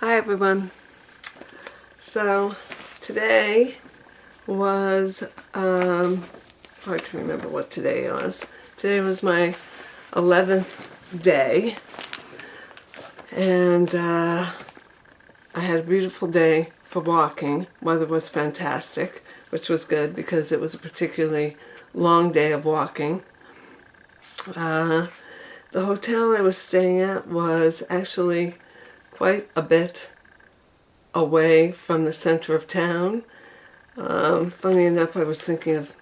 Hi everyone. So today was hard to remember what today was. Today was my 11th day, and I had a beautiful day for walking. Weather was fantastic, which was good because it was a particularly long day of walking. The hotel I was staying at was actually quite a bit away from the center of town. Funny enough, I was thinking of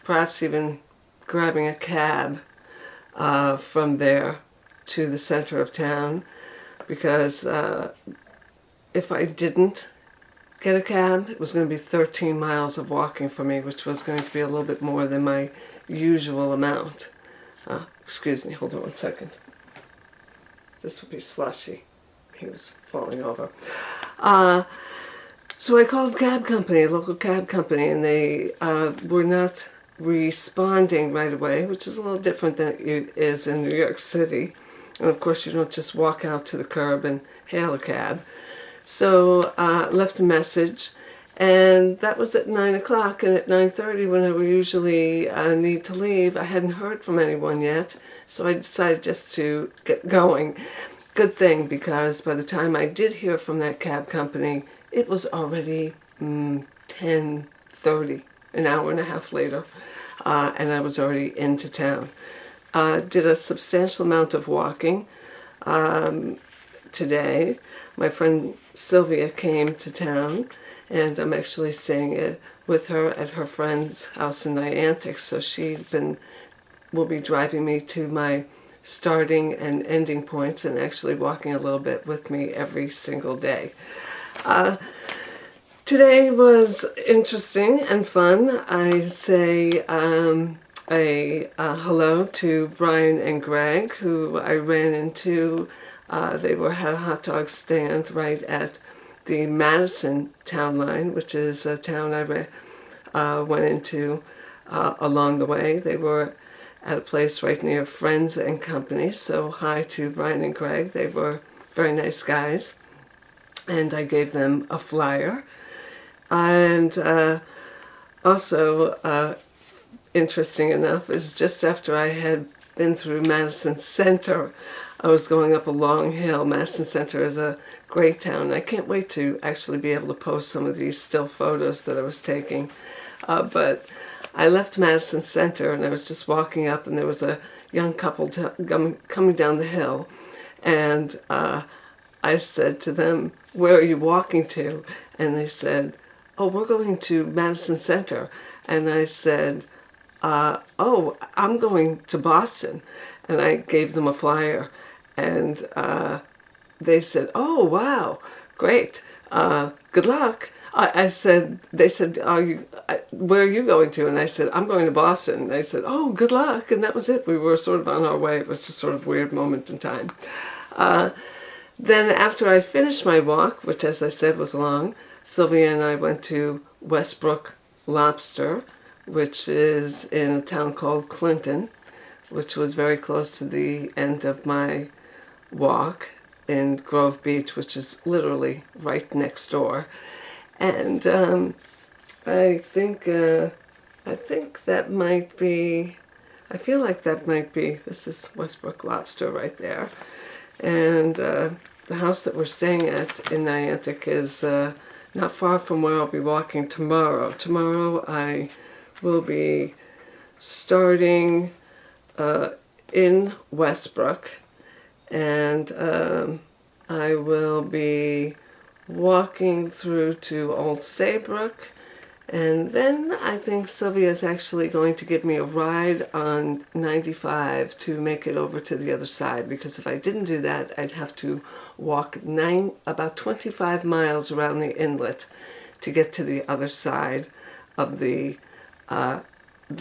perhaps even grabbing a cab from there to the center of town, because if I didn't get a cab, it was going to be 13 miles of walking for me, which was going to be a little bit more than my usual amount. Excuse me, hold on one second. This would be slushy. He was falling over. So I called a cab company, a local cab company, and they were not responding right away, which is a little different than it is in New York City. And of course, you don't just walk out to the curb and hail a cab. So left a message, and that was at 9 o'clock, and at 9:30, when I would usually need to leave, I hadn't heard from anyone yet, so I decided just to get going. Good thing, because by the time I did hear from that cab company, it was already 10:30, an hour and a half later, and I was already into town. Did a substantial amount of walking today. My friend Sylvia came to town, and I'm actually staying with her at her friend's house in Niantic, so will be driving me to my starting and ending points and actually walking a little bit with me every single day. Today was interesting and fun. I say a hello to Brian and Greg, who I ran into. They had a hot dog stand right at the Madison town line, which is a town I went into along the way. They were at a place right near Friends and Company, so hi to Brian and Greg. They were very nice guys, and I gave them a flyer. And also, interesting enough, is just after I had been through Madison Center, I was going up a long hill. Madison Center is a great town. I can't wait to actually be able to post some of these still photos that I was taking. But I left Madison Center, and I was just walking up, and there was a young couple coming down the hill, and I said to them, "Where are you walking to?" And they said, "Oh, we're going to Madison Center." And I said, "Oh, I'm going to Boston." And I gave them a flyer, and they said, "Oh, wow, great, good luck." They said, "Where are you going to?" And I said, "I'm going to Boston." And they said, "Oh, good luck." And that was it. We were sort of on our way. It was just sort of a weird moment in time. Then after I finished my walk, which as I said was long, Sylvia and I went to Westbrook Lobster, which is in a town called Clinton, which was very close to the end of my walk in Grove Beach, which is literally right next door. And I think that might be, I feel like that might be, this is Westbrook Lobster right there. And the house that we're staying at in Niantic is not far from where I'll be walking tomorrow. Tomorrow I will be starting in Westbrook, and I will be walking through to Old Saybrook, and then I think Sylvia is actually going to give me a ride on 95 to make it over to the other side, because if I didn't do that, I'd have to walk about 25 miles around the inlet to get to the other side of the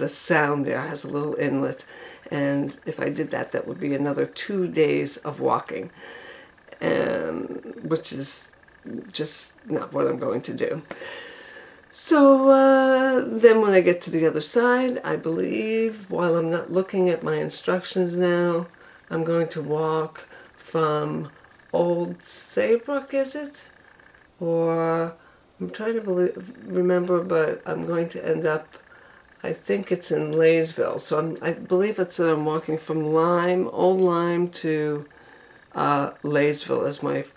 sound. There has a little inlet, and if I did that, that would be another 2 days of walking, which is just not what I'm going to do. So then when I get to the other side, I believe, while I'm not looking at my instructions now, I'm going to walk from Old Saybrook, is it? Or I'm trying to remember, but I'm going to end up, I think it's in Laysville. So I believe it's that I'm walking from Old Lyme to Laysville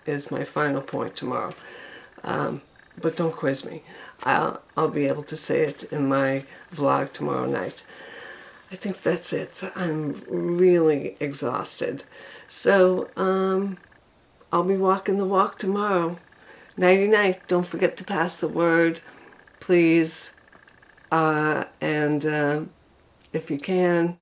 is my final point tomorrow. But don't quiz me. I'll be able to say it in my vlog tomorrow night. I think that's it. I'm really exhausted. So I'll be walking the walk tomorrow. Nighty night. Don't forget to pass the word, please. And if you can,